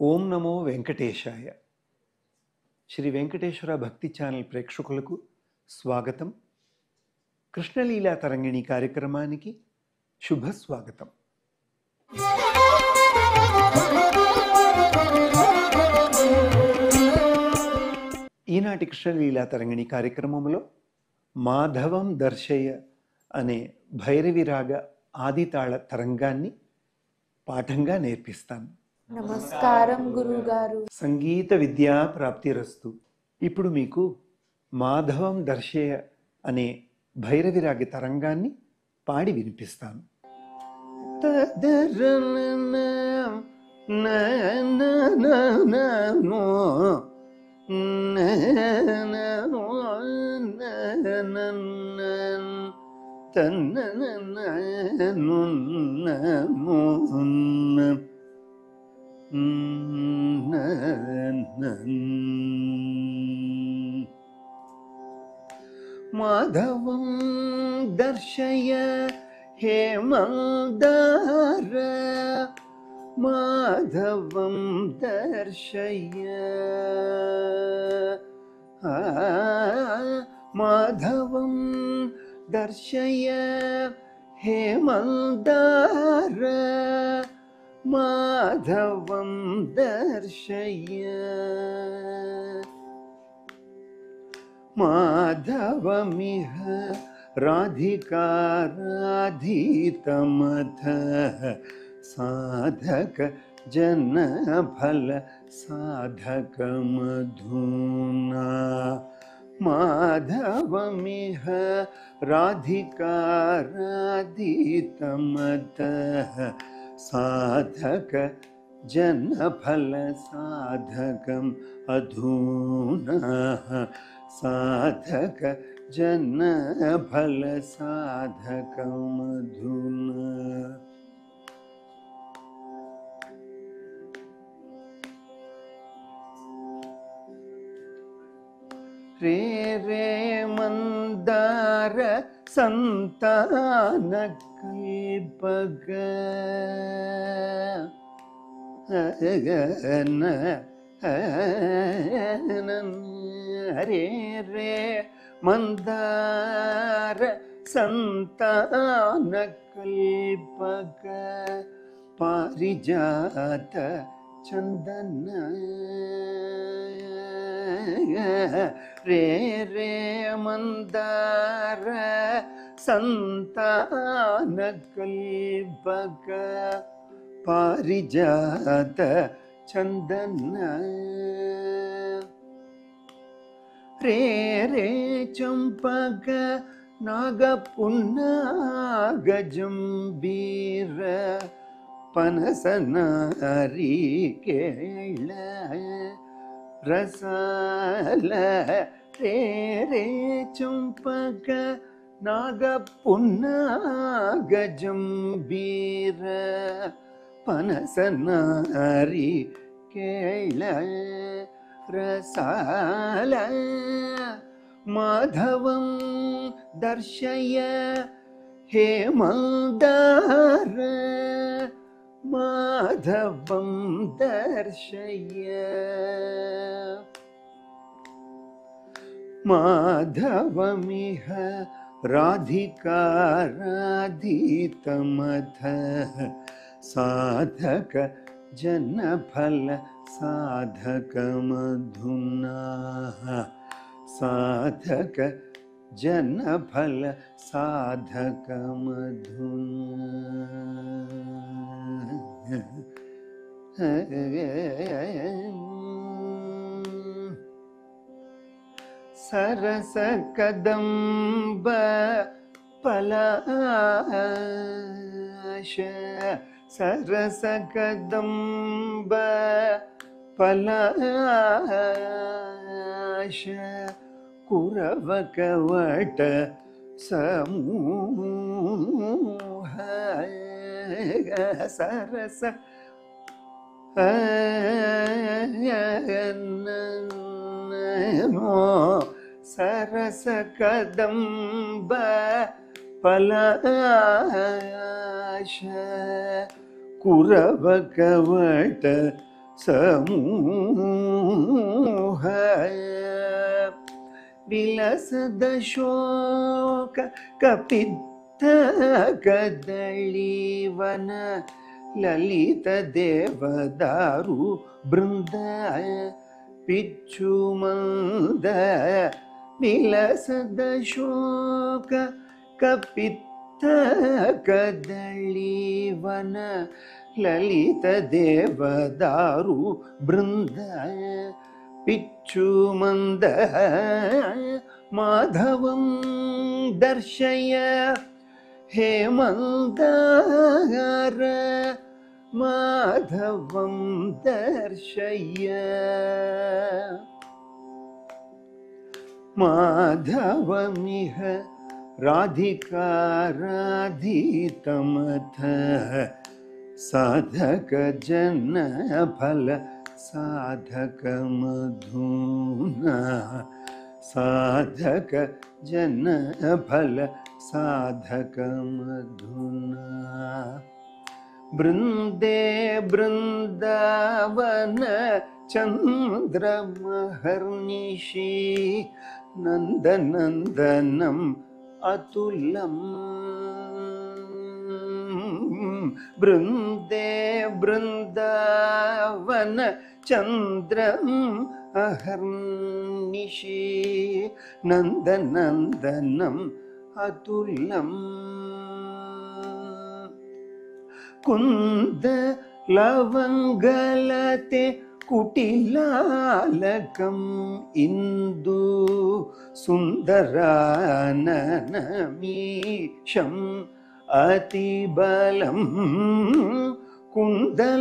ఓం నమో వెంకటేశాయ. శ్రీ వెంకటేశ్వర భక్తి ఛానల్ ప్రేక్షకులకు స్వాగతం. కృష్ణలీలా తరంగిణి కార్యక్రమానికి శుభ స్వాగతం. ఈనాటి కృష్ణలీలా తరంగిణి కార్యక్రమంలో మాధవం దర్శయ అనే భైరవిరాగ ఆదితాళ తరంగాన్ని పాఠంగా నేర్పిస్తాను. నమస్కారం గురుగారు. సంగీత విద్యా ప్రాప్తిరస్తు. ఇప్పుడు మీకు మాధవం దర్శయ అనే భైరవిరాగ తరంగాన్ని పాడి వినిపిస్తాను. మాధవం దర్శయ హే మందార, మాధవం దర్శయ, మాధవం దర్శయ హే మందార, మాధవం దర్శయ, మాధవమిహ రాధికారాధీతమథ సాధక జనఫల సాధకమధునా, మాధవమిహ రాధికారాధీతమథ సాధక జనఫల సాధకం అధునా, సాధక జనఫల సాధకం అధునా. రే రే మందార సంతాన కల్పక, హరే రే మందార సంతాన కల్పక, పారిజాత చందన, రే రే మందార సంతాన కల్పక, పారిజాత చందన, రే రే చంపక నాగపున్నాగజంబీర, పనస నారికేళ రసాల, రే రే చంపక నాగపున్నాగజంబీర, పనస నారికేళ రసాల, మాధవం దర్శయ హే మందార, మాధవం దర్శయ, మాధవమిహ రాధికారాధీతమథ సాధక జనఫల సాధకమధునా, సాధక జనఫల సాధకమధునా. సరస కదంబ పలాశ, సరస కదంబ పలాశ, కురవ కవట సమూహ, సరస సరస కదంబ పలాశ, కురవ కవట ಸಮೂಹ ವಿಲಸದ ಶೋಕ ಕಪಿತ್ತ ಕದಳಿವನ ಲಲಿತ ದೇವದಾರು ಬೃಂದ ಪಿಚ್ಚು ಮಂದ ವಿಲಸದ ಶೋಕ ಕಪಿತ್ತ ಕದಳಿವನ ಲಲಿತ ದೇವದಾರು ಬೃಂದ ಪಿಚ್ಚು ಮಂದ ಮಾಧವಂ ದರ್ಶಯ ಹೇಮಂದಾರ ಮಾಧವಂ ದರ್ಶಯ ಮಾಧವಮಿಹ ರಾಧಿಕಾರಾಧಿತಮಥ ಸಾಧಕ ಜನ ಫಲ ಸಾಧಕ ಮಧುನಾ ಸಾಧಕ ಜನ ಫಲ ಸಾಧಕ ಮಧುನಾ ಬೃಂದೇ ಬೃಂದಾವನ ಚಂದ್ರಮಹರ್ನಿಶಿ ನಂದನಂದನಂ ಅತುಲಂ ಬೃಂದೇ ಬೃಂದಾವನ ಚಂದ್ರಂ ಅಹರ್ನಿಶಿ ನಂದನಂದನಂ ಅತುಲಂ ಕುಂದ ಲವಂಗಲತೆ ಕುಟಿಲಾಲಕಂ ಇಂದು ಸುಂದರಾನನಮೀಶಂ ಅತಿಬಲಂ ಕುಂದಲವಂಗಲತೆ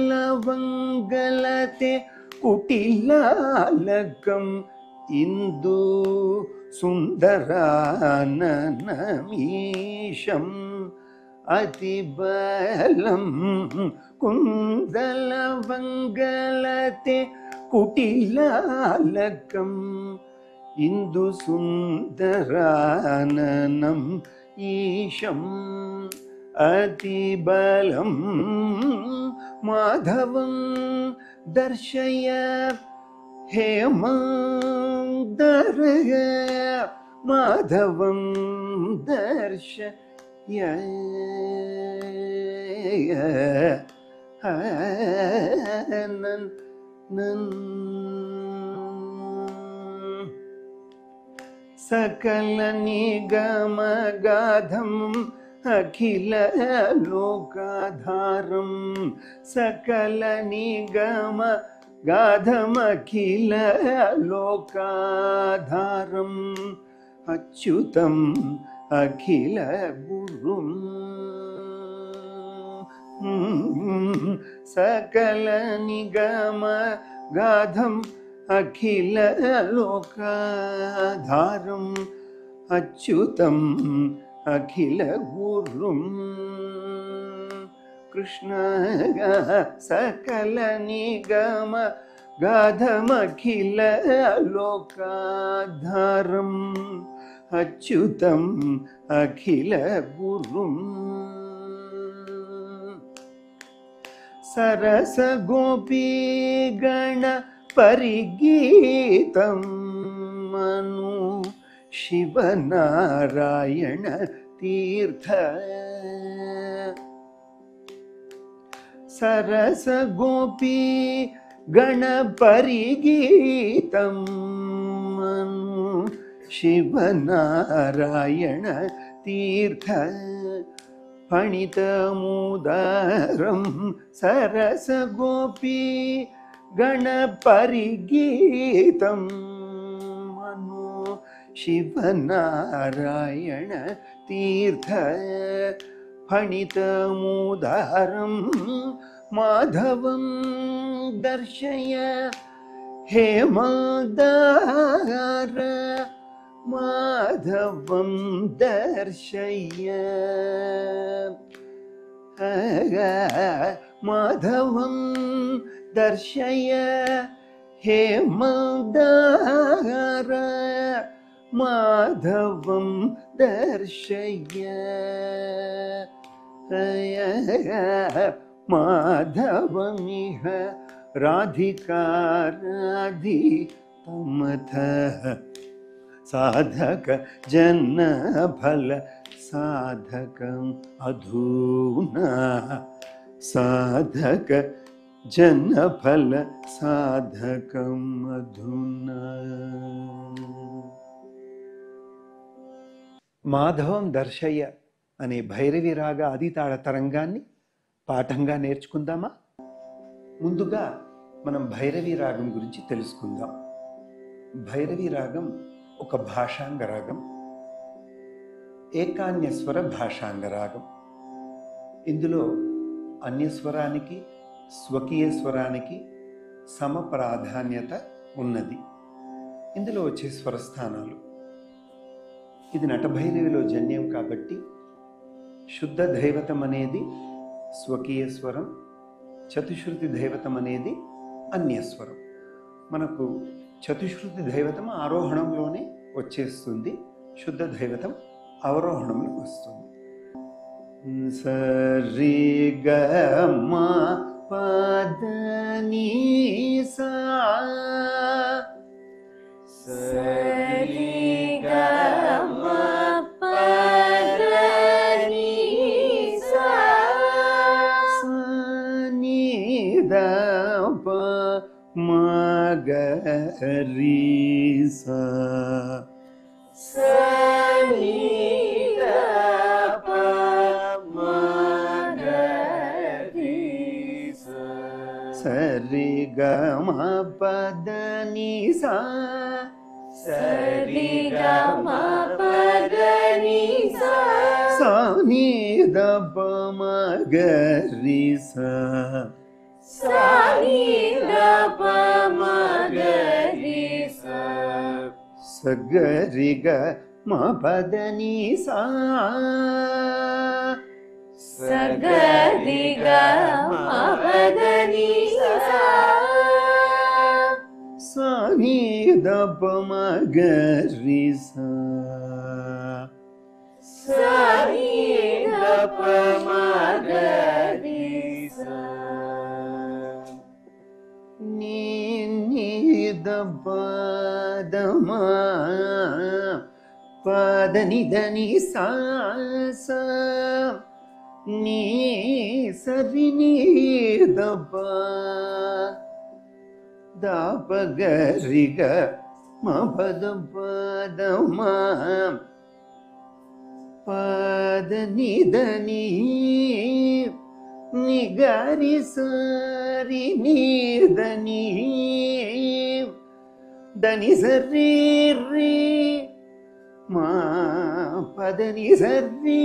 ಕುಟಿಲಾಲಕಂ ಇಂದು ಸುಂದರಾನನಮೀಶಂ ಅತಿಬಲಂ ಕುಂದಲವಂಗಲತೆ ಕುಟಿಲಾಲಕಂ ಇಂದು ಸುಂದರಾನನಂ ಈಶಂ ಅತಿಬಲಂ ಮಾಧವಂ ದರ್ಶಯ ಹೇಮಂದರಯ ಮಾಧವಂ ದರ್ಶಯ ಸಕಲ ನಿಗಮ ಗಾಧಂ ಅಖಿಲ ಲೋಕಾಧಾರಂ ಸಕಲ ನಿಗಮ ಗಾಧಂ ಅಖಿಲ ಲೋಕಾಧಾರಂ ಅಚ್ಯುತಂ ಅಖಿಲ ಗುರುಂ ಸಕಲ ನಿಗಮ ಗಾಧಂ ಅಖಿಲ ಲೋಕಾಧಾರಂ ಅಚ್ಯುತಂ ಅಖಿಲ ಗುರುಂ ಕೃಷ್ಣ ಸಕಲ ನಿಗಮ ಗಾಧಂ ಅಖಿಲ ಲೋಕಾಧಾರಂ ಅಚ್ಯುತಂ ಅಖಿಲ ಗುರುಂ ಸರಸ ಗೋಪಿ ಗಣ ಪರಿಗೀತಂ ಮನು ಶಿವನಾರಾಯಣ ತೀರ್ಥ ಸರಸ ಗೋಪಿ ಗಣ ಪರಿಗೀತಂ ಮನು ಶಿವನಾರಾಯಣ ತೀರ್ಥ ಫಣಿತಮುದಾರಂ ಸರಸ ಗೋಪಿ ಗಣ ಪರಿಗೀತಂ ಮನು ಶಿವನಾರಾಯಣ ತೀರ್ಥ ಫಣಿತಮುದಾರಂ ಮಾಧವಂ ದರ್ಶಯ ಹೇಮದಾರ ಮಾಧವಂ ದರ್ಶಯ ಮಾಧವಂ ದರ್ಶಯ ಹೇಮದಾರ ಮಾಧವಂ ದರ್ಶಯ ಮಾಧವಮಿಹ राधिकाराधितमथः साधक जनफल साधकम् अधुना साधक जनफल साधकम् अधुना. మాధవం దర్శయ్య అనే భైరవి రాగ ఆదితాళ తరంగాన్ని పాఠంగా నేర్చుకుందామా? ముందుగా మనం భైరవి రాగం గురించి తెలుసుకుందాం. భైరవి రాగం ఒక భాషాంగ రాగం, ఏకాన్యస్వర భాషాంగ రాగం. ఇందులో అన్యస్వరానికి స్వకీయ స్వరానికి సమ ప్రాధాన్యత ఉన్నది. ఇందులో వచ్చే స్వరస్థానాలు, ఇది నటభైరవిలో జన్యం కాబట్టి శుద్ధ దైవతం అనేది స్వకీయ స్వరం, చతుశ్రుతి దైవతం అనేది అన్యస్వరం. మనకు చతుశ్రుతి దైవతం ఆరోహణంలోనే వచ్చేస్తుంది, శుద్ధ దైవతం అవరోహణంలో వస్తుంది. సరి గ మ పద ని సా సరి గ మ పద ని సా ని ద ప మ గ రి సా సరి గ ప మ గ రి సా సరి గ మ పద ని సా సరి గ మ పద ని సా సా ని ద ప మ గ రి సా సా ని ద ప మ గ రి సా స గ రి గ మ పద ని సా స గ రి గ మ పద ని సా సా ని ద ప మ గ రి సా సా ని ద ప మ గ రి సా ని ని ద ప ద మ పద ని ద ని సా సా ని సరి ని ద ప ద ప గ రి గ మ పద ప ద మ పద ని ద ని ని గ రి సరి ని ద ని ద ని సరి రి మా పద ని సరి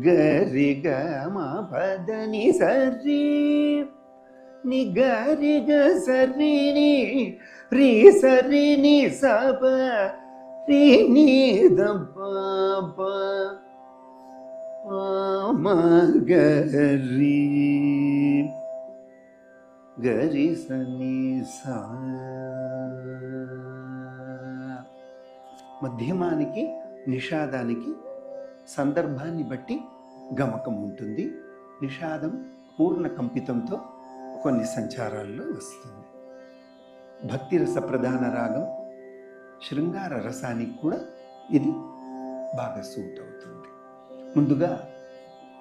గ రి గ మ పద ని సరి ని గ రి గ సరి ని రి సరి ని స ప రి ని ద ప ప ప మ గ రి గ రి స ని సా. మధ్యమానికి నిషాదానికి సందర్భాన్ని బట్టి గమకం ఉంటుంది. నిషాదం పూర్ణ కంపితంతో కొన్ని సంచారాల్లో వస్తుంది. భక్తిరస ప్రధాన రాగం, శృంగార రసానికి కూడా ఇది బాగా సూట్ అవుతుంది. ముందుగా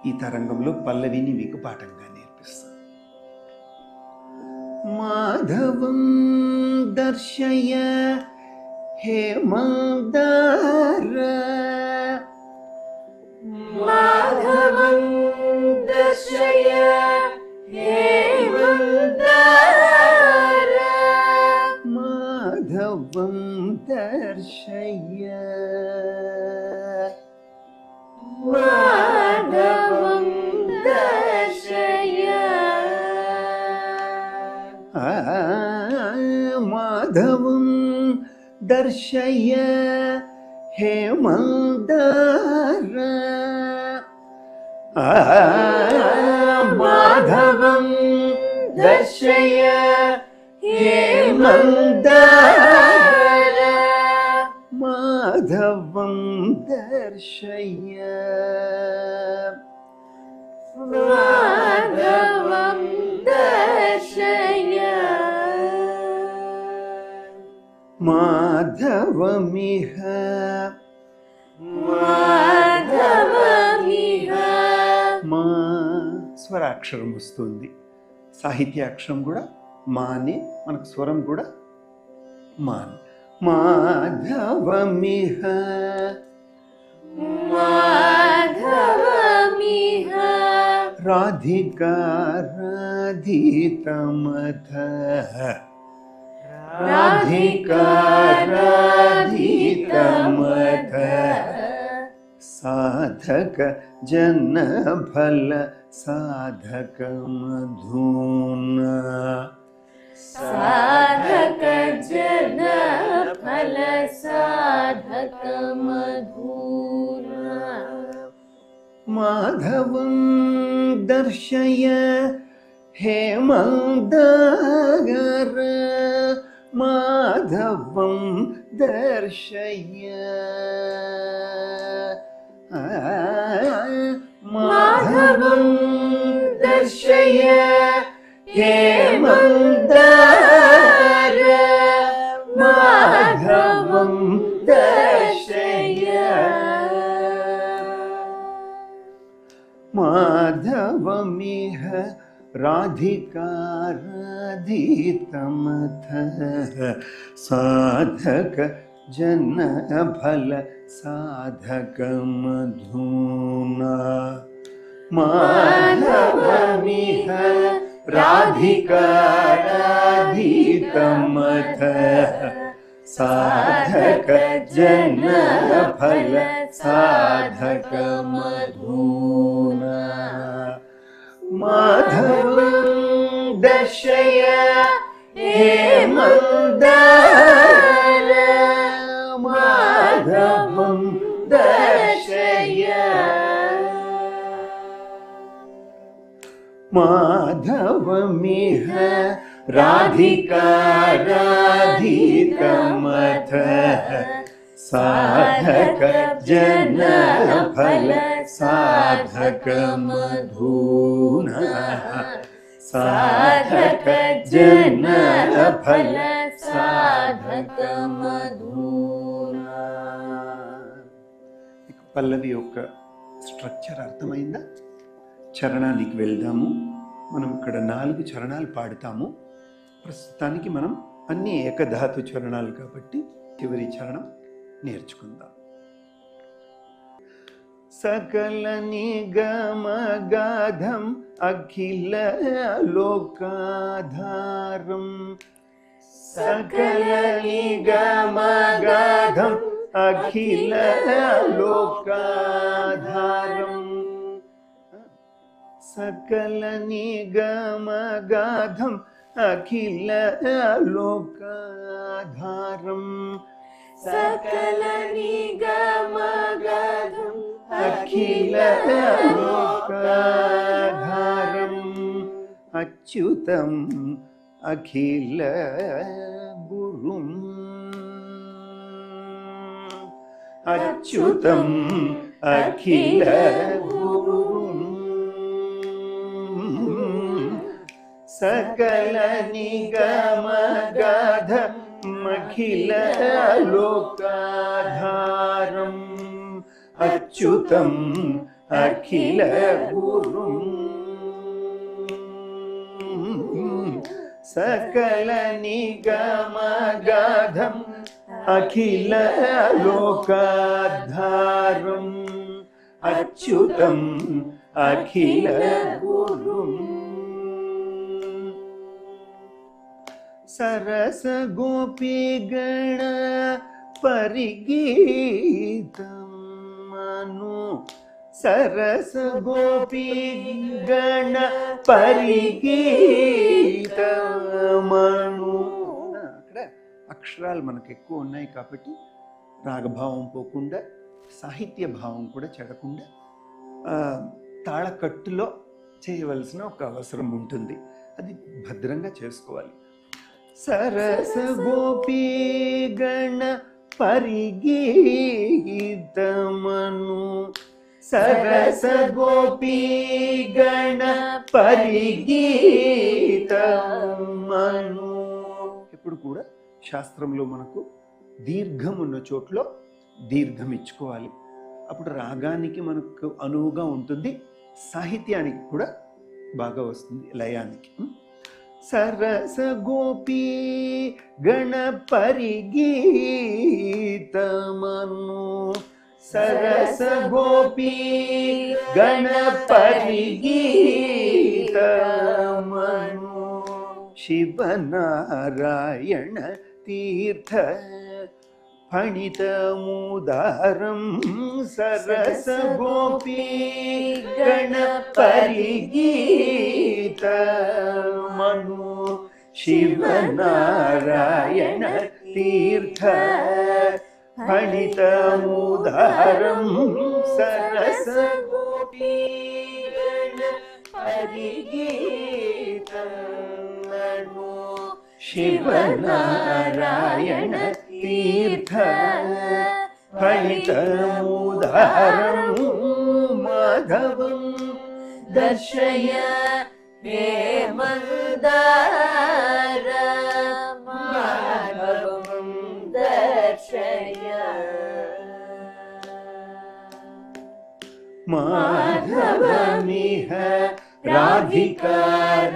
ఈ తరంగంలో పల్లవిని మీకు పాఠంగా నేర్పిస్తాను. మాధవం దర్శయ హే మందార మాధవం దర్శయ హే మందార మాధవం దర్శయ మాధవం దర్శయ మాధవం దర్శయ హే మందార మాధవం దర్శయ హే మందార మాధవం దర్శయ మాధవం దర్శయ మాధవమిహ మాధవమిహ మా స్వరాక్షరం వస్తుంది. సాహిత్యాక్షరం కూడా మాని, మనకు స్వరం కూడా మాని. మాధవమిహ మాధవమిహ రాధికా రాధితమథ రాధికా రాధితమథ సాధక జన ఫల సాధక మధూన సాధక జన ఫల సాధక మధూర మాధవం దర్శయ హే మందాగర మాధవం దర్శయ మాధవం దర్శయ హే మందార మాధవం దర్శయ మాధవమిహ రాధికా రాధితమథ సాధక జన ఫల సాధక మధూన మాధవమిహ రాధికా రాధితమథ సాధక జన ఫల సాధక మధూన మాధవం దర్శయ హే మందార మాధవం దర్శయ మాధవమిహ రాధికా రాధితమథ సాధక జన ఫల సాధక మధూన సాధక జన ఫల సాధక మధూన. పల్లవి యొక్క స్ట్రక్చర్ అర్థమైందా? చరణానికి వెళ్దాము. మనం ఇక్కడ 4 చరణాలు పాడుతాము. ప్రస్తుతానికి మనం అన్ని ఏకధాతు చరణాలు కాబట్టి చివరి చరణం నేర్చుకుందాం. సకల నిగమగాధం అఖిల లోకాధారం సకల నిగమగాధం అఖిల లోకాధారం సకల నిగమగాధం అఖిల లోకాధారం సకల నిగమగాధం అఖిల లోకాధారం అచ్యుతం అఖిల గురుం అచ్యుతం అఖిల గురుం సకల నిగమగాధమఖిల లోకాధారం అచ్యుతం అఖిల గురుం సకల నిగమగాధం అఖిల లోకాధారం అచ్యుతం అఖిల గురుం సరస గోపీగణ పరిగీతం మను సరస గోపీగణ పరిగీతమను. అక్కడ అక్షరాలు మనకు ఎక్కువ ఉన్నాయి కాబట్టి రాగభావం పోకుండా సాహిత్య భావం కూడా చెడకుండా తాళకట్టులో చేయవలసిన ఒక అవసరం ఉంటుంది. అది భద్రంగా చేసుకోవాలి. సరస గోపీగణ పరిగీతమను సరస గోపీగణ పరిగీతమను. ఇప్పుడు కూడా శాస్త్రంలో మనకు దీర్ఘం ఉన్న చోట్లో దీర్ఘం ఇచ్చుకోవాలి. అప్పుడు రాగానికి మనకు అనువుగా ఉంటుంది, సాహిత్యానికి కూడా బాగా వస్తుంది, లయానికి. సరస గోపీ గణపరి గీతమను, సరస గోపీ గణపరి గీతమను, శివనారాయణ తీర్థ ఫణితముదారం, సరస గోపీ గణపరి గీతమను, శివనారాయణ తీర్థ ఫణితముదారం, సరస గోపీ గణపరి గీతమను, శివనారాయణ తీర్థ ఫణితముదారం, మాధవం దర్శయ హే మందార, మాధవం దర్శయ, మాధవమిహ రాధికా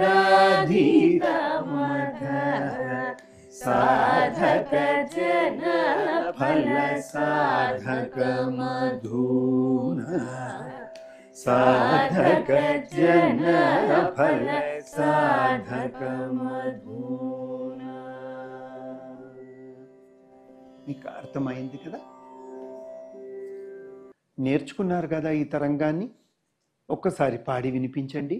రాధితమథ, సాధక జన ఫల సాధక మధూనా, సాధక జన ఫల సాధక మధూనా. మీకు అర్థమైంది కదా? నేర్చుకున్నారు కదా ఈ తరంగాన్ని? ఒక్కసారి పాడి వినిపించండి.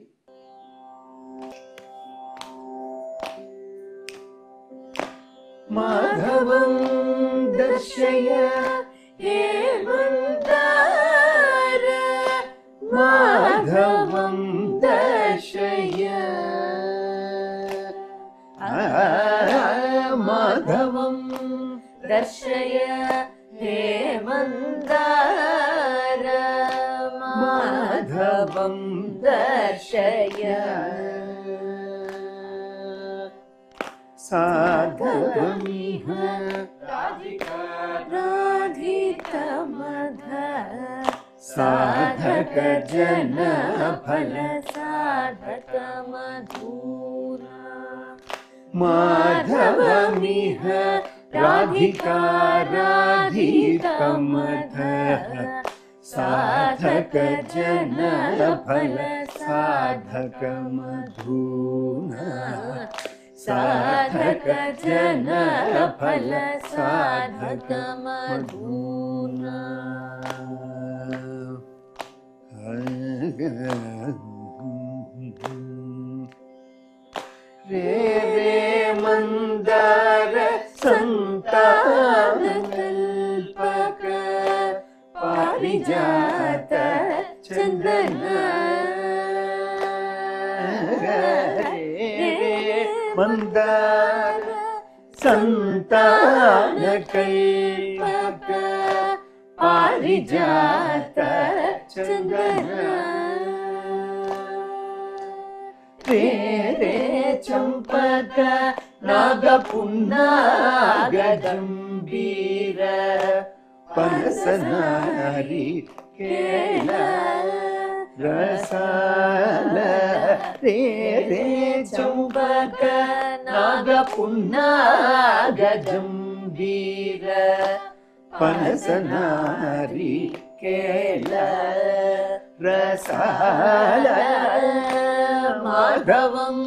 మాధవం దర్శయ హే మందార, మాధవం దర్శయ, మాధవం దర్శయ హే మందార, మాధవం దర్శయ, సాధవమిహ రాధికా రాధితమథ, సాధక జన ఫల సాధక మధూనా, మాధవమిహ రాధికా రాధితమథ, సాధక జన ఫల సాధక మధూనా, సాధక జన ఫల సాధక మధూనా. రే రే మందార సంతాన కల్పక పారిజాత చందన, మందార సంతాన కల్పక పారిజాత చందన, రే రే చంపక నాగపున్నాగ గంభీర పనసనారి కేళ రసాల, రే రే చంపక నాగపున్నాగ గంభీర పనసనారి కేళ రసాల, మాధవం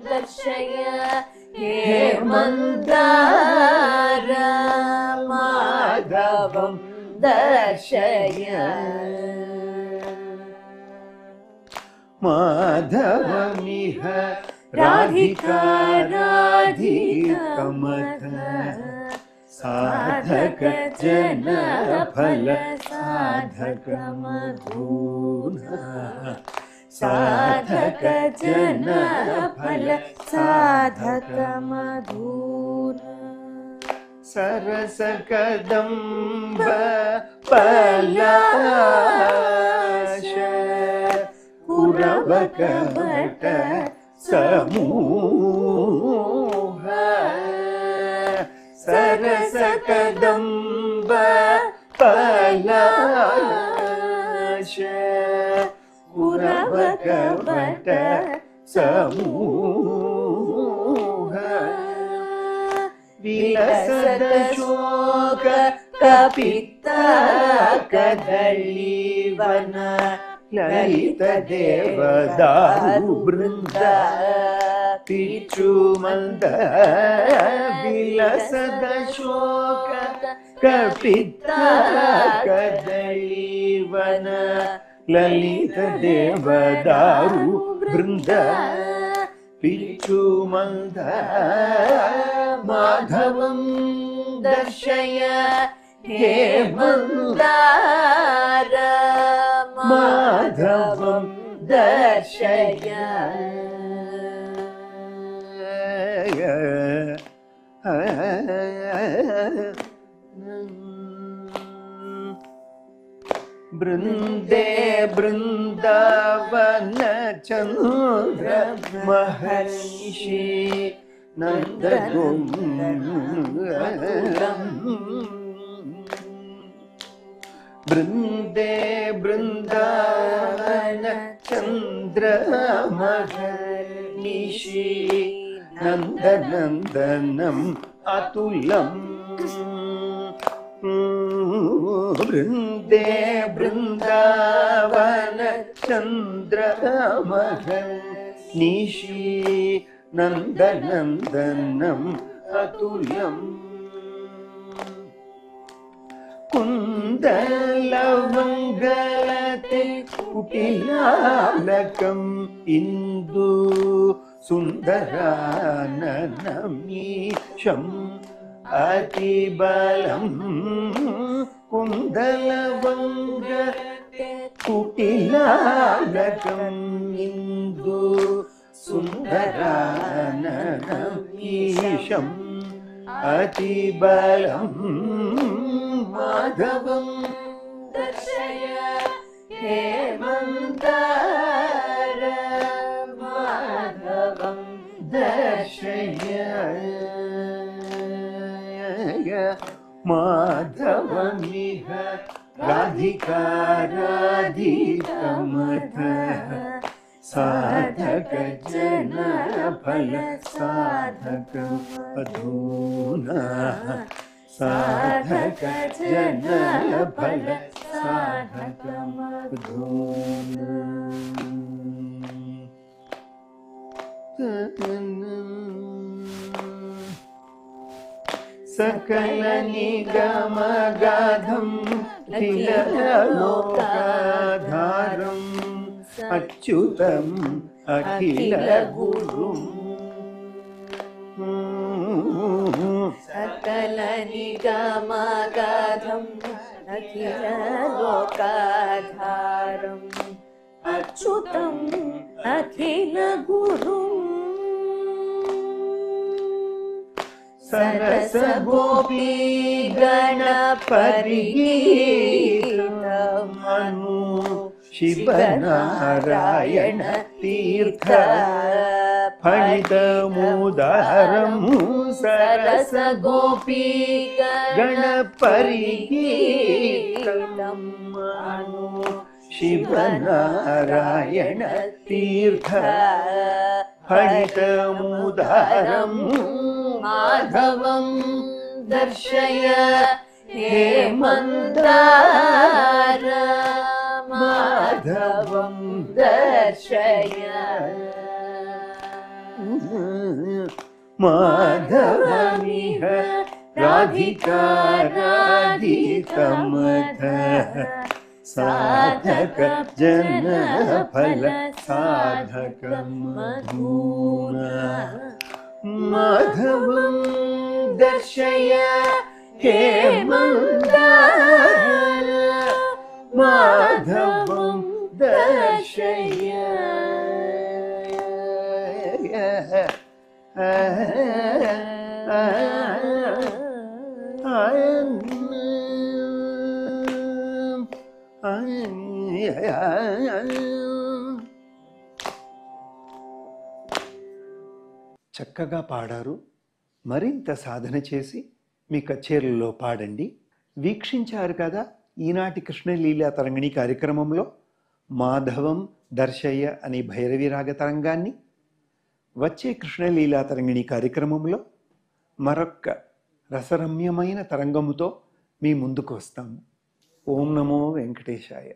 దర్శయ హే మందార, మాధవం దర్శయ, మాధవమిహ రాధికా రాధితమథ, సాధక జన ఫల సాధక మధూనా, సాధక జన ఫల సాధక మధూనా, సరస కదంబ పలాశ పురవక భట సమూహ, సరస కదంబ పలాశ కురవకవట సమూహ విలసద శోక కపిత కదళీవన లలిత దేవదారు బృంద పిచుమంద విలసద శోక కపిత కదళీవన లలిత దేవదారు బృంద పిచుమంద మాధవం దర్శయ హే మందార మాధవం దర్శయ బృందే బృందావన చంద్ర మహర్షి నందనం బృందే బృందావన చంద్ర మహర్షి నందనందనం అతులం బృందే బృందావన చంద్ర మహర్షి నందనందనం అతుల్యం కుందలవంగలతే కుటిలాలకం ఇందు సుందరాననమీశం అతిబలం కుందలవంగలతే కుటిలాలకం ఇందు సుందరాననమీశం అతిబలం మాధవం దర్శయ హే మందార మాధవం దర్శయ మాధవమిహ రాధికారాధికమథ సాధక జన ఫల సాధక అధూనా సాధక జన ఫల సాధక అధూనా సకల నిగమ గాధం అఖిల లోకాధారం అచ్యుతం అఖిల గురుం సకల నిగమ గాధం అఖిల లోకాధారం అచ్యుతం అఖిల గురుం సరస గోపీ గణ పరిగీతమను శివ నారాయణ తీర్థ ఫణితముదారం సరస గోపీ గణ పరిగీతమను శివ నారాయణ తీర్థ ఫణితముదారం మాధవం దర్శయ హే మందార మాధవం దర్శయ మాధవమిహ రాధికారాధికమథ సాధక జన ఫల సాధక మధూనా మాధవం దర్శయ హే మందార మాధవం దర్శయ చక్కగా పాడారు. మరింత సాధన చేసి మీ కచేరీల్లో పాడండి. వీక్షించారు కదా ఈనాటి కృష్ణలీలా తరంగిణి కార్యక్రమంలో మాధవం దర్శయ్య అనే భైరవి రాగ తరంగాన్ని. వచ్చే కృష్ణలీలా తరంగిణి కార్యక్రమంలో మరొక్క రసరమ్యమైన తరంగముతో మీ ముందుకు వస్తాము. ఓం నమో వెంకటేశాయ.